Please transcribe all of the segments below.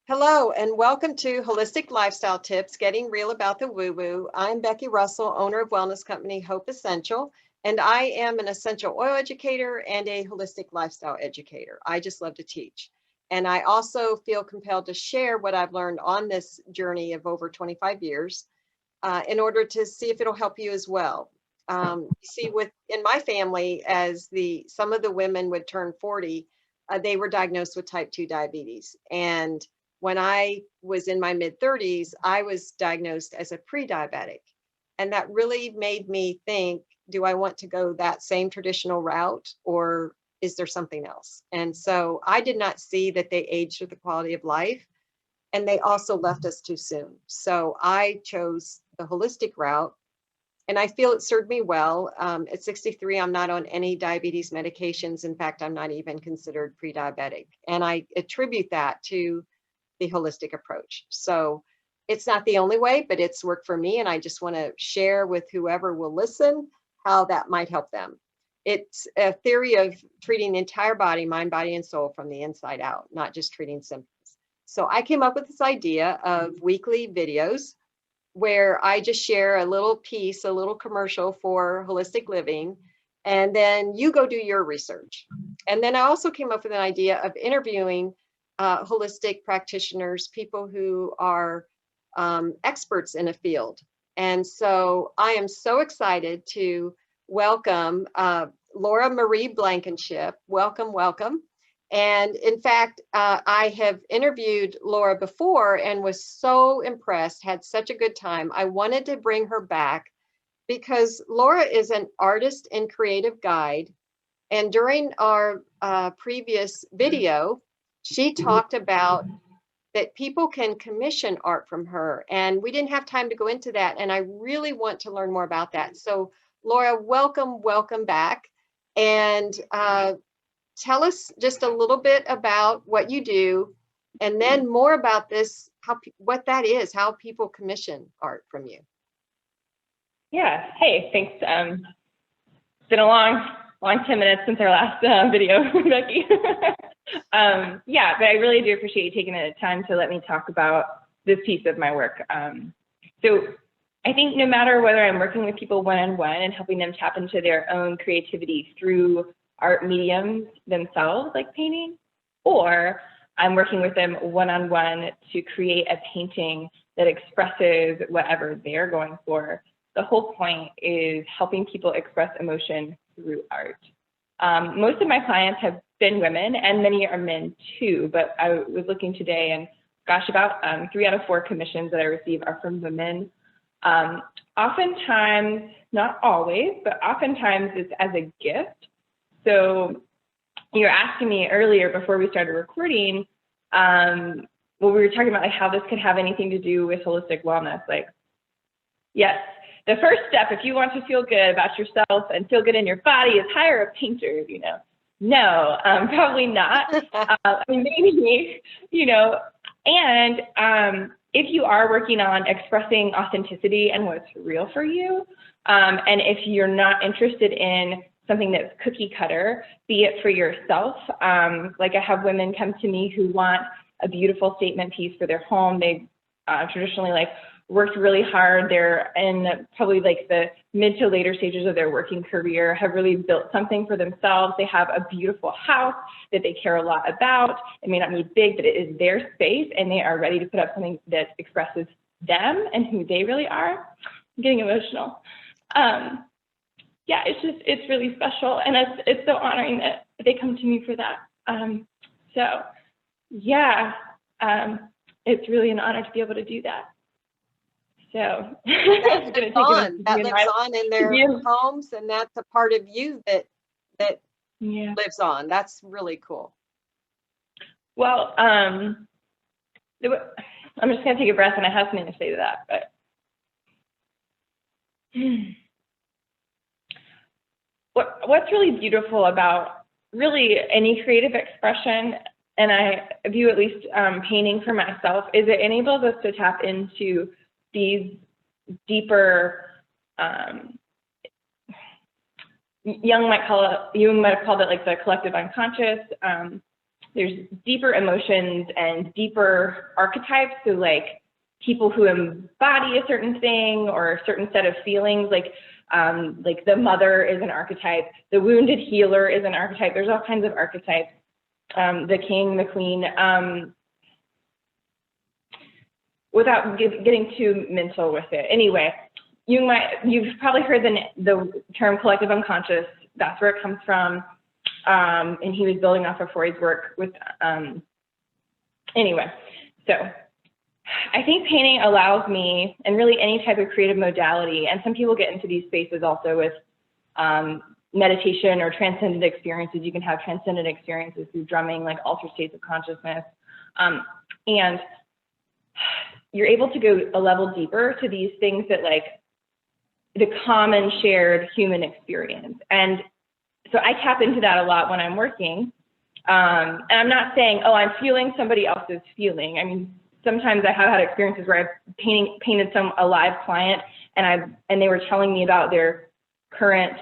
Hello and welcome to Holistic Lifestyle Tips, Getting Real About the Woo-Woo. I'm Becky Russell, owner of wellness company Hope Essential, and I am an essential oil educator and a holistic lifestyle educator. I just love to teach. And I also feel compelled to share what I've learned on this journey of over 25 years in order to see if it'll help you as well. You see, in my family, as some of the women would turn 40, they were diagnosed with type 2 diabetes. And when I was in my mid 30s, I was diagnosed as a pre-diabetic. And that really made me think, do I want to go that same traditional route, or is there something else? And so I did not see that they aged with the quality of life. And they also left us too soon. So I chose the holistic route. And I feel it served me well. At 63, I'm not on any diabetes medications. In fact, I'm not even considered pre-diabetic. And I attribute that to the holistic approach. So it's not the only way, but it's worked for me. And I just want to share with whoever will listen how that might help them. It's a theory of treating the entire body, mind, body, and soul from the inside out, not just treating symptoms. So I came up with this idea of weekly videos where I just share a little piece, a little commercial for holistic living, and then you go do your research. And then I also came up with an idea of interviewing holistic practitioners, people who are experts in a field. And so I am so excited to welcome Laura Marie Blankenship. Welcome, welcome. And in fact, I have interviewed Laura before and was so impressed, had such a good time. I wanted to bring her back because Laura is an artist and creative guide. And during our previous video, she talked about that people can commission art from her. And we didn't have time to go into that. And I really want to learn more about that. So Laura, welcome back. And tell us just a little bit about what you do, and then more about this, what that is, how people commission art from you. Yeah, hey, thanks. It's been a long 10 minutes since our last video, Becky. Yeah, but I really do appreciate you taking the time to let me talk about this piece of my work. So I think no matter whether I'm working with people one-on-one and helping them tap into their own creativity through art mediums themselves, like painting, or I'm working with them one-on-one to create a painting that expresses whatever they're going for. The whole point is helping people express emotion through art. Most of my clients have been women, and many are men too, but I was looking today, and gosh, about 3 out of 4 commissions that I receive are from women. Oftentimes, not always, but oftentimes it's as a gift. So you were asking me earlier before we started recording, well, we were talking about like how this could have anything to do with holistic wellness. Like, yes, the first step, if you want to feel good about yourself and feel good in your body, is hire a painter, you know. No, probably not. I mean, maybe, you know, and if you are working on expressing authenticity and what's real for you, and if you're not interested in something that's cookie cutter, be it for yourself. Like I have women come to me who want a beautiful statement piece for their home. They traditionally like worked really hard. They're in probably like the mid to later stages of their working career, have really built something for themselves. They have a beautiful house that they care a lot about. It may not be big, but it is their space, and they are ready to put up something that expresses them and who they really are. I'm getting emotional. Yeah, it's really special, and it's so honoring that they come to me for that. So yeah, it's really an honor to be able to do that. So that lives on in their homes, and that's a part of you that lives on. That's really cool. Well, I'm just gonna take a breath, and I have something to say to that, but. What's really beautiful about really any creative expression, and I view at least painting for myself, is it enables us to tap into these deeper, Jung might have called it like the collective unconscious, there's deeper emotions and deeper archetypes. So like people who embody a certain thing or a certain set of feelings, like the mother is an archetype, the wounded healer is an archetype. There's all kinds of archetypes. The king, the queen. Without getting too mental with it. Anyway, you've probably heard the term collective unconscious. That's where it comes from. And he was building off of Freud's work with, anyway. So I think painting allows me, and really any type of creative modality, and some people get into these spaces also with meditation or transcendent experiences. You can have transcendent experiences through drumming, like altered states of consciousness. And you're able to go a level deeper to these things that like the common shared human experience. And so I tap into that a lot when I'm working. And I'm not saying, oh, I'm feeling somebody else's feeling. I mean, sometimes I have had experiences where I've painted a live client and they were telling me about their current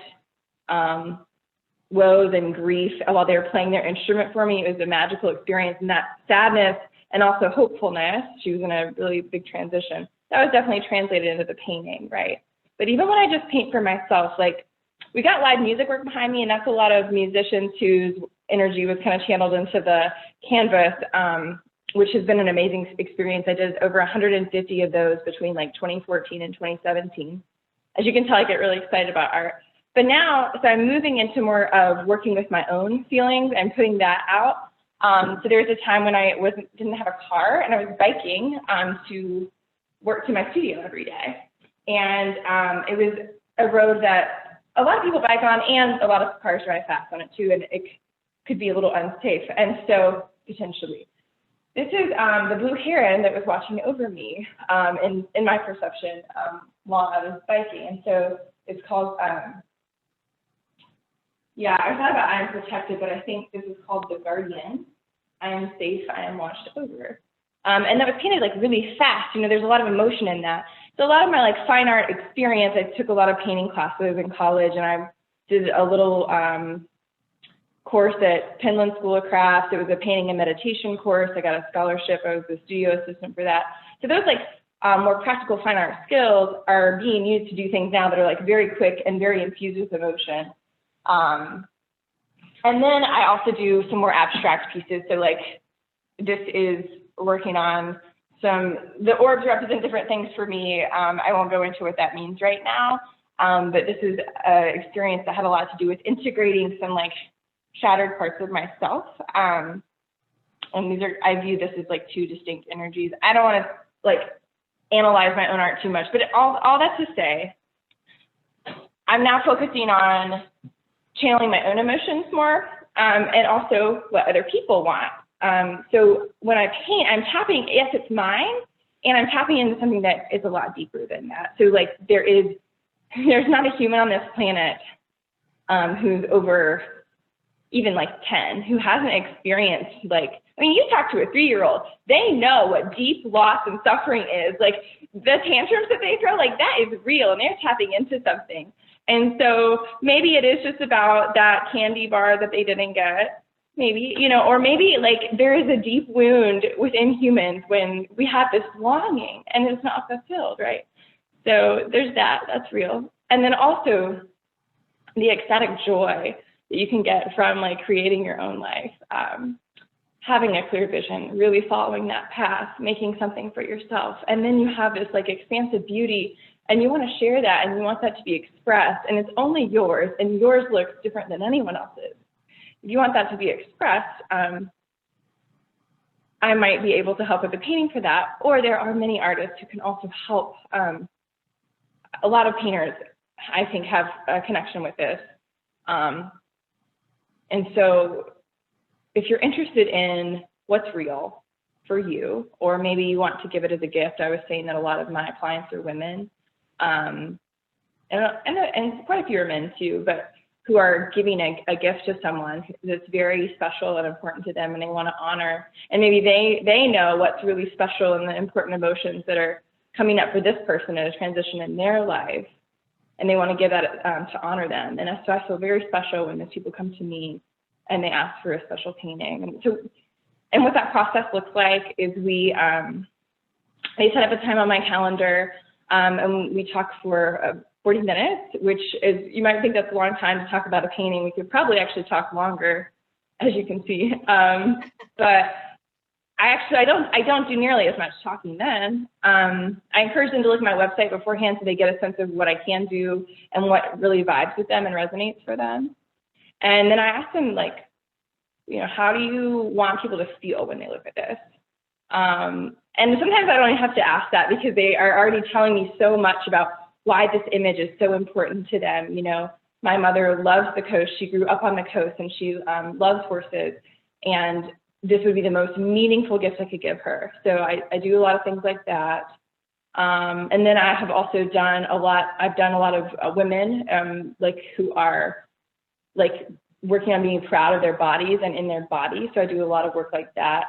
woes and grief while they were playing their instrument for me. It was a magical experience, and that sadness and also hopefulness, she was in a really big transition, that was definitely translated into the painting, right? But even when I just paint for myself, like we got live music work behind me, and that's a lot of musicians whose energy was kind of channeled into the canvas, which has been an amazing experience. I did over 150 of those between like 2014 and 2017. As you can tell, I get really excited about art. But now, so I'm moving into more of working with my own feelings and putting that out. So there was a time when I didn't have a car, and I was biking to work to my studio every day. And it was a road that a lot of people bike on, and a lot of cars drive fast on it too, and it could be a little unsafe. And so, potentially, this is the blue heron that was watching over me in my perception while I was biking. And so it's called, yeah, I thought about I am protected, but I think this is called the guardian. I am safe, I am watched over. And that was painted like really fast. You know, there's a lot of emotion in that. So a lot of my like fine art experience, I took a lot of painting classes in college, and I did a little course at Penland School of Crafts. It was a painting and meditation course. I got a scholarship. I was the studio assistant for that. So those like more practical fine art skills are being used to do things now that are like very quick and very infused with emotion. And then I also do some more abstract pieces. So like this is working on the orbs represent different things for me. I won't go into what that means right now, but this is an experience that had a lot to do with integrating some like shattered parts of myself. And I view this as like two distinct energies. I don't want to like analyze my own art too much, but all that to say, I'm now focusing on channeling my own emotions more, and also what other people want. So when I paint, I'm tapping, yes, it's mine, and I'm tapping into something that is a lot deeper than that. So like there's not a human on this planet who's over even like 10 who hasn't experienced like, I mean, you talk to a 3-year-old, they know what deep loss and suffering is. Like the tantrums that they throw, like that is real, and they're tapping into something. And so maybe it is just about that candy bar that they didn't get, maybe, you know, or maybe like there is a deep wound within humans when we have this longing and it's not fulfilled, right? So there's that's real. And then also the ecstatic joy that you can get from like creating your own life, having a clear vision, really following that path, making something for yourself. And then you have this like expansive beauty, and you want to share that, and you want that to be expressed, and it's only yours, and yours looks different than anyone else's. If you want that to be expressed, I might be able to help with the painting for that, or there are many artists who can also help. A lot of painters, I think, have a connection with this. And so if you're interested in what's real for you, or maybe you want to give it as a gift, I was saying that a lot of my clients are women, and quite a few are men too, but who are giving a gift to someone that's very special and important to them, and they want to honor, and maybe they know what's really special and the important emotions that are coming up for this person at a transition in their life, and they want to give that to honor them. And so I feel very special when those people come to me and they ask for a special painting. And so And what that process looks like is they set up a time on my calendar, and we talk for 40 minutes, which is, you might think that's a long time to talk about a painting. We could probably actually talk longer, as you can see. But I don't do nearly as much talking then. I encourage them to look at my website beforehand so they get a sense of what I can do and what really vibes with them and resonates for them. And then I ask them, like, you know, how do you want people to feel when they look at this? And sometimes I don't even have to ask that because they are already telling me so much about why this image is so important to them. You know, my mother loves the coast. She grew up on the coast and she loves horses. And this would be the most meaningful gift I could give her. So I do a lot of things like that. And then I have also done a lot, I've done a lot of women like who are like working on being proud of their bodies and in their body. So I do a lot of work like that.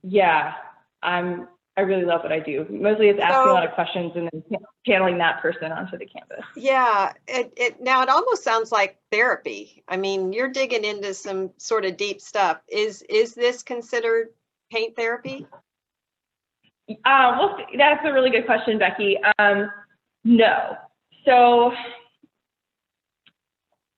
Yeah, I really love what I do. Mostly it's asking a lot of questions and then channeling that person onto the canvas. Yeah, now it almost sounds like therapy. I mean, you're digging into some sort of deep stuff. Is this considered paint therapy? Well, that's a really good question, Becky. No. So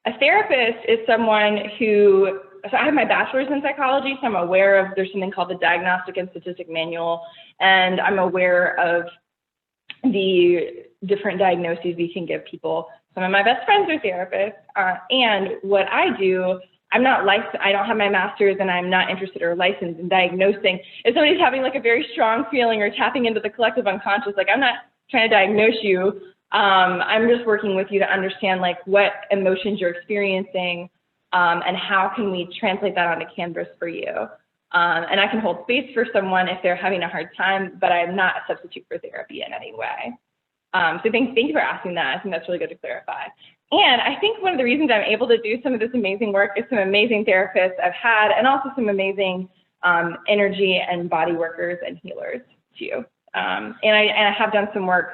a therapist is someone who, so I have my bachelor's in psychology, so I'm aware of, there's something called the Diagnostic and Statistic Manual, and I'm aware of the different diagnoses we can give people. Some of my best friends are therapists, and what I do, I'm not licensed, I don't have my master's, and I'm not interested or licensed in diagnosing. If somebody's having like a very strong feeling or tapping into the collective unconscious, like I'm not trying to diagnose you, I'm just working with you to understand like what emotions you're experiencing, and how can we translate that onto canvas for you. And I can hold space for someone if they're having a hard time, but I'm not a substitute for therapy in any way. So thank you for asking that. I think that's really good to clarify. And I think one of the reasons I'm able to do some of this amazing work is some amazing therapists I've had, and also some amazing energy and body workers and healers too. And I have done some work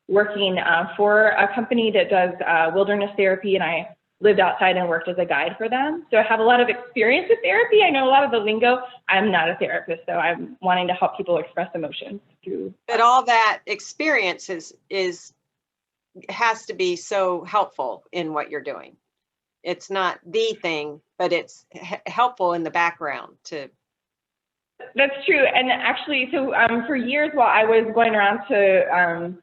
working for a company that does wilderness therapy, and I lived outside and worked as a guide for them. So I have a lot of experience with therapy. I know a lot of the lingo. I'm not a therapist, so I'm wanting to help people express emotions through. But all that experience has to be so helpful in what you're doing. It's not the thing, but it's helpful in the background to. That's true. And actually, so for years while I was going around to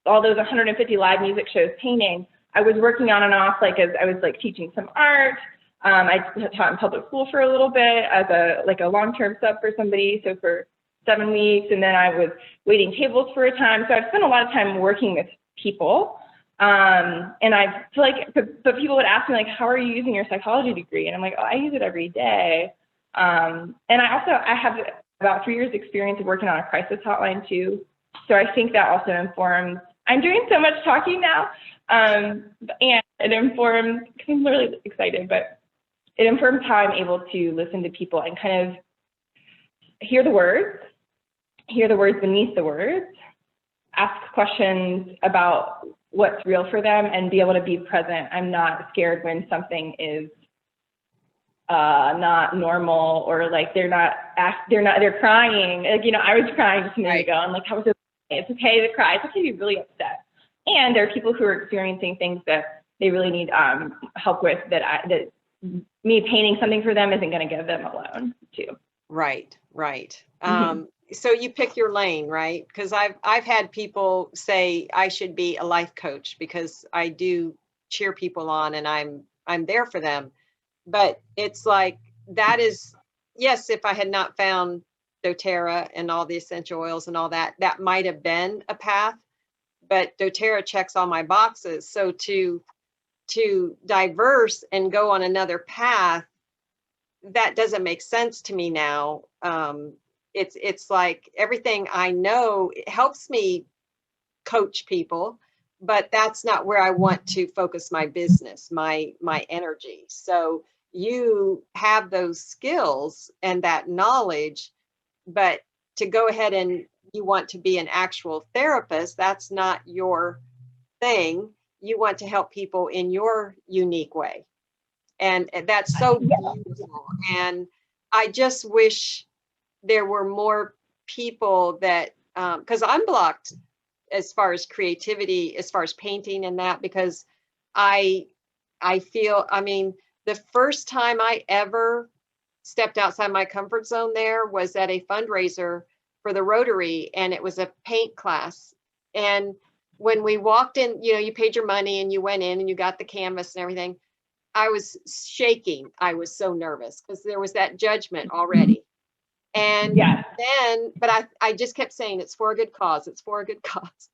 all those 150 live music shows painting, I was working on and off, like as I was like teaching some art. I taught in public school for a little bit as a long-term sub for somebody, so for 7 weeks, and then I was waiting tables for a time. So I've spent a lot of time working with people, and I feel like, but people would ask me like, how are you using your psychology degree? And I'm like, oh, I use it every day. And I have about 3 years experience of working on a crisis hotline too. So I think that also informs. I'm doing so much talking now. And it informs, because I'm really excited, but it informs how I'm able to listen to people and kind of hear the words beneath the words, ask questions about what's real for them, and be able to be present. I'm not scared when something is not normal, or like they're crying. Like, you know, I was crying just a minute ago, and like, how was it? It's okay to cry. It's okay to be really upset. And there are people who are experiencing things that they really need help with, that me painting something for them isn't going to give them alone too. Right. So you pick your lane, right? Because I've had people say I should be a life coach because I do cheer people on and I'm there for them. But it's like, that is, yes, if I had not found doTERRA and all the essential oils and all that, that might have been a path. But doTERRA checks all my boxes. So to diverse and go on another path, that doesn't make sense to me now. It's like everything I know, it helps me coach people, but that's not where I want to focus my business, my energy. So you have those skills and that knowledge, but to go ahead and you want to be an actual therapist, that's not your thing. You want to help people in your unique way. And that's so beautiful. And I just wish there were more people that, because I'm blocked as far as creativity, as far as painting and that, because I feel, I mean, the first time I ever stepped outside my comfort zone there was at a fundraiser for the Rotary, and it was a paint class. And when we walked in, you know, you paid your money and you went in and you got the canvas and everything. I was shaking. I was so nervous because there was that judgment already. And Yeah. then, but I just kept saying it's for a good cause. It's for a good cause.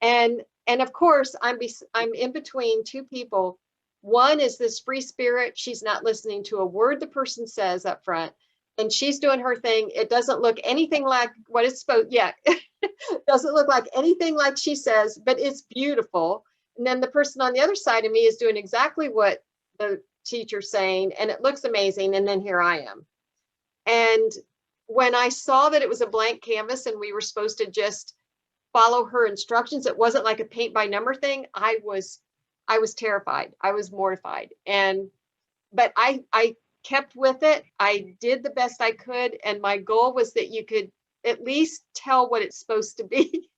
And of course, I'm in between two people. One is this free spirit. She's not listening to a word the person says up front, and she's doing her thing. It doesn't look anything like what it's supposed. Yeah, doesn't look like anything like she says, but it's beautiful. And then the person on the other side of me is doing exactly what the teacher's saying, and it looks amazing. And then here I am. And when I saw that it was a blank canvas and we were supposed to just follow her instructions, it wasn't like a paint by number thing. I was terrified. I was mortified. But I kept with it. I did the best I could. And my goal was that you could at least tell what it's supposed to be.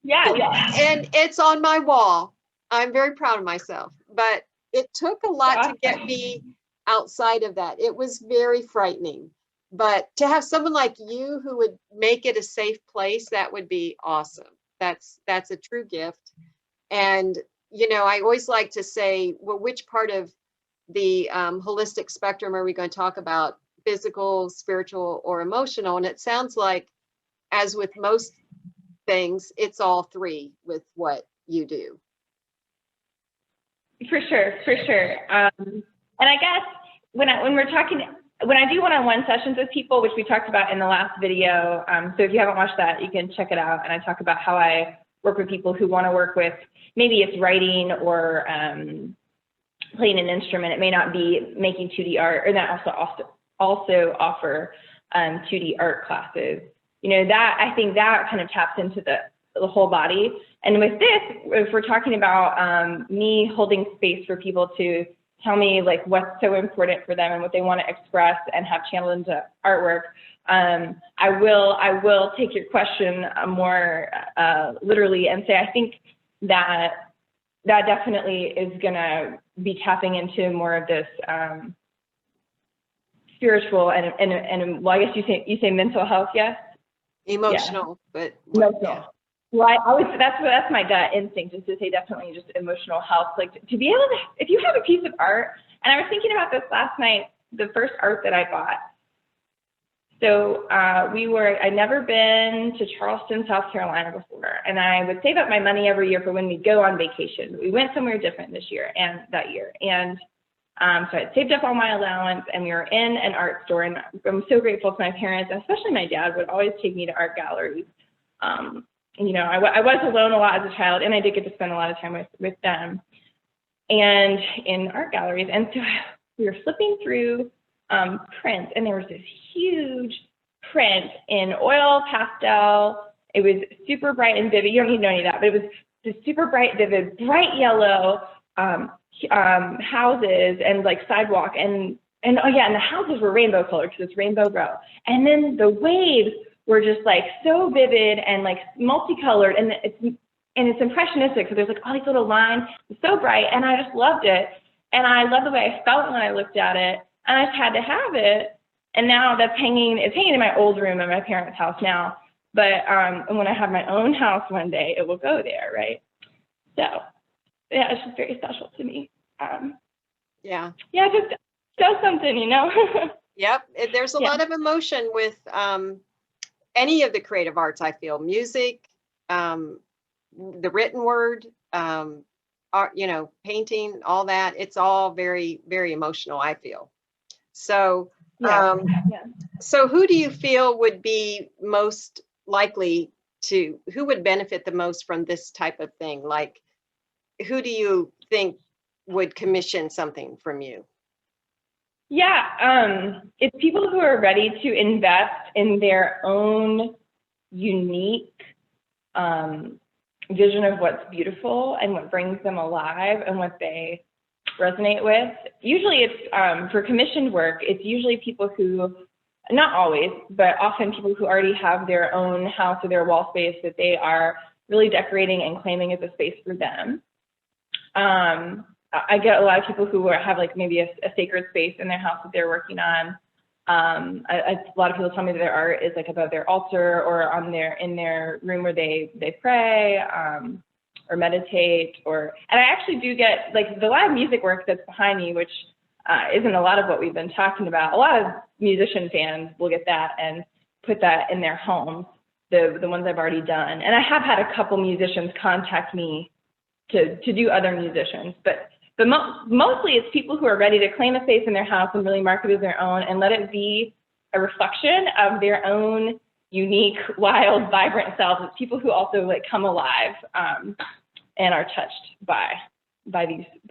Yeah. And it's on my wall. I'm very proud of myself, but it took a lot to get me outside of that. It was very frightening, but to have someone like you who would make it a safe place, that would be awesome. That's a true gift. And, you know, I always like to say, well, which part of the holistic spectrum are we going to talk about? Physical, spiritual, or emotional? And it sounds like, as with most things, it's all three with what you do. For sure. And I guess when I do one-on-one sessions with people, which we talked about in the last video, so if you haven't watched that, you can check it out. And I talk about how I work with people who want to work with, maybe it's writing or playing an instrument. It may not be making 2D art, or that also offer 2D art classes. You know, that I think that kind of taps into the whole body. And with this, if we're talking about me holding space for people to tell me like what's so important for them and what they want to express and have channeled into artwork, I will take your question more literally and say I think that definitely is going to be tapping into more of this spiritual and well, I guess you say mental health, yes? Emotional, yeah. But emotional. Yeah. Well, I always, that's my gut instinct, is to say definitely just emotional health. Like to be able to, if you have a piece of art, and I was thinking about this last night, the first art that I bought. So I'd never been to Charleston, South Carolina before, and I would save up my money every year for when we'd go on vacation. We went somewhere different this year and that year. And so I saved up all my allowance, and we were in an art store, and I'm so grateful to my parents, and especially my dad would always take me to art galleries. You know, I was alone a lot as a child, and I did get to spend a lot of time with them and in art galleries. And so we were flipping through prints, and there was this huge print in oil pastel. It was super bright and vivid. You don't need to know any of that, but it was this super bright, vivid, bright yellow houses and like sidewalk, and oh yeah, and the houses were rainbow colored because it's Rainbow Row. And then the waves were just like so vivid and like multicolored, and it's impressionistic. So there's like all these little lines, it's so bright, and I just loved it. And I love the way I felt when I looked at it, and I just had to have it. And now it's hanging in my old room at my parents' house now. But and when I have my own house one day, it will go there, right? So yeah, it's just very special to me. Yeah, just does something, you know. Yep, there's a lot of emotion with any of the creative arts. I feel music, the written word, art, you know, painting, all that. It's all very, very emotional, I feel. So, so who do you feel would be most likely to, who would benefit the most from this type of thing? Like, who do you think would commission something from you? Yeah, it's people who are ready to invest in their own unique vision of what's beautiful and what brings them alive and what they resonate with. Usually it's, for commissioned work, it's usually people who, not always, but often people who already have their own house or their wall space that they are really decorating and claiming as a space for them. I get a lot of people who have like maybe a sacred space in their house that they're working on. A lot of people tell me that their art is like above their altar or on in their room where they pray or meditate, and I actually do get like the live music work that's behind me, which isn't a lot of what we've been talking about. A lot of musician fans will get that and put that in their homes, the ones I've already done. And I have had a couple musicians contact me to do other musicians, but mostly it's people who are ready to claim a space in their house and really mark it as their own and let it be a reflection of their own unique, wild, vibrant selves. It's people who also like come alive and are touched by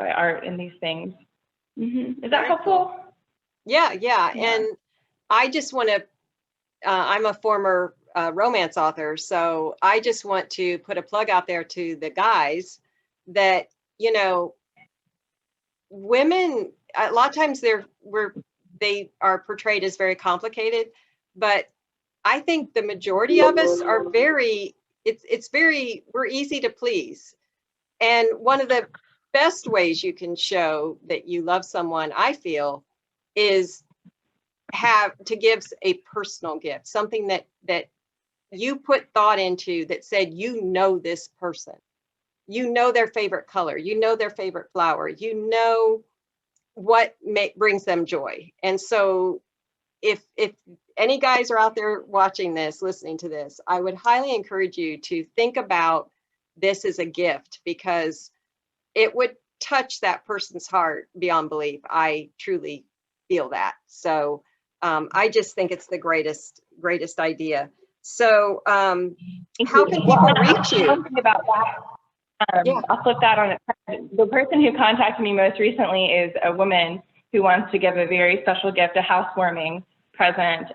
art and these things. Is that helpful? Yeah. And I just want to, I'm a former romance author, so I just want to put a plug out there to the guys that, you know, women, a lot of times they are portrayed as very complicated, but I think the majority of us are very, we're easy to please. And one of the best ways you can show that you love someone, I feel, is to give a personal gift, something that you put thought into, that said, you know, this person, you know their favorite color, you know their favorite flower, you know what brings them joy. And so if any guys are out there watching this, listening to this, I would highly encourage you to think about this as a gift, because it would touch that person's heart beyond belief. I truly feel that. So I just think it's the greatest idea. So how can people reach you? About that. I'll flip that on it. The person who contacted me most recently is a woman who wants to give a very special gift, a housewarming present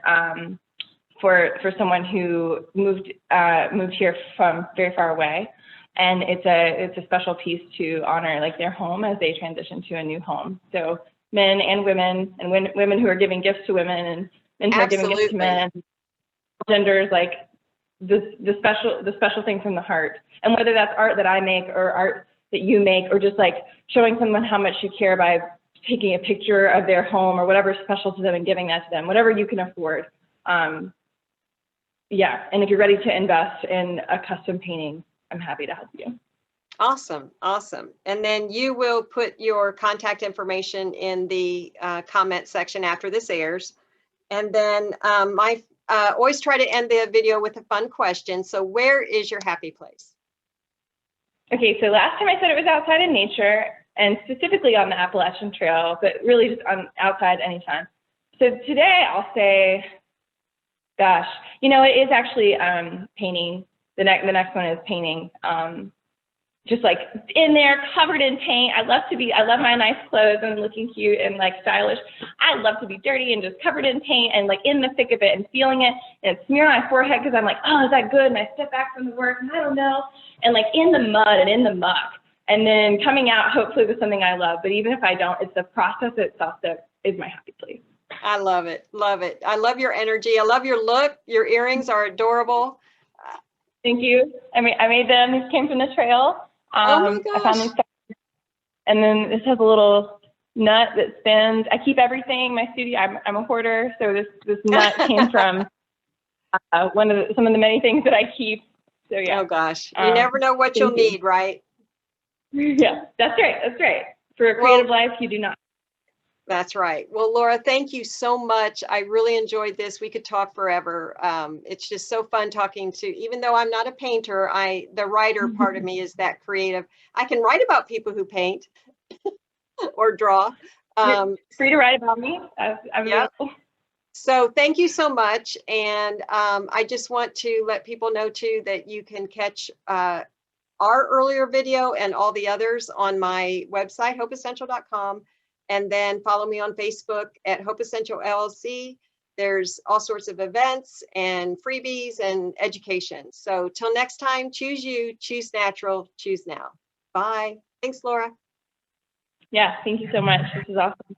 for someone who moved here from very far away, and it's a special piece to honor like their home as they transition to a new home. So men and women, and women who are giving gifts to women, and men who are giving gifts to men, genders, like the special thing from the heart. And whether that's art that I make or art that you make, or just like showing someone how much you care by taking a picture of their home or whatever's special to them and giving that to them, whatever you can afford. Yeah, and if you're ready to invest in a custom painting, I'm happy to help you. Awesome. And then you will put your contact information in the comment section after this airs. And then I always try to end the video with a fun question. So where is your happy place? Okay, so last time I said it was outside in nature, and specifically on the Appalachian Trail, but really just outside anytime. So today I'll say, gosh, you know, it is actually painting. The next one is painting. Just like in there, covered in paint. I love my nice clothes and looking cute and like stylish. I love to be dirty and just covered in paint and like in the thick of it and feeling it and smear my forehead because I'm like, oh, is that good? And I step back from the work and I don't know. And like in the mud and in the muck. And then coming out hopefully with something I love. But even if I don't, it's the process itself that is my happy place. I love it. Love it. I love your energy. I love your look. Your earrings are adorable. Thank you. I made them. These came from the trail. Oh my gosh. I found these, and then this has a little nut that spins. I keep everything in my studio. I'm a hoarder, so this nut came from some of the many things that I keep. So yeah. Oh gosh, you never know what you'll need, right? Yeah, that's right. That's right. For a creative life, you do not. That's right. Well, Laura, thank you so much. I really enjoyed this. We could talk forever. It's just so fun talking to, even though I'm not a painter, the writer part of me is that creative. I can write about people who paint or draw. You're free to write about me. I'm available. So thank you so much. And I just want to let people know too that you can catch our earlier video and all the others on my website, hopeessential.com. And then follow me on Facebook at Hope Essential LLC. There's all sorts of events and freebies and education. So till next time, choose you, choose natural, choose now. Bye. Thanks, Laura. Yeah, thank you so much. This is awesome.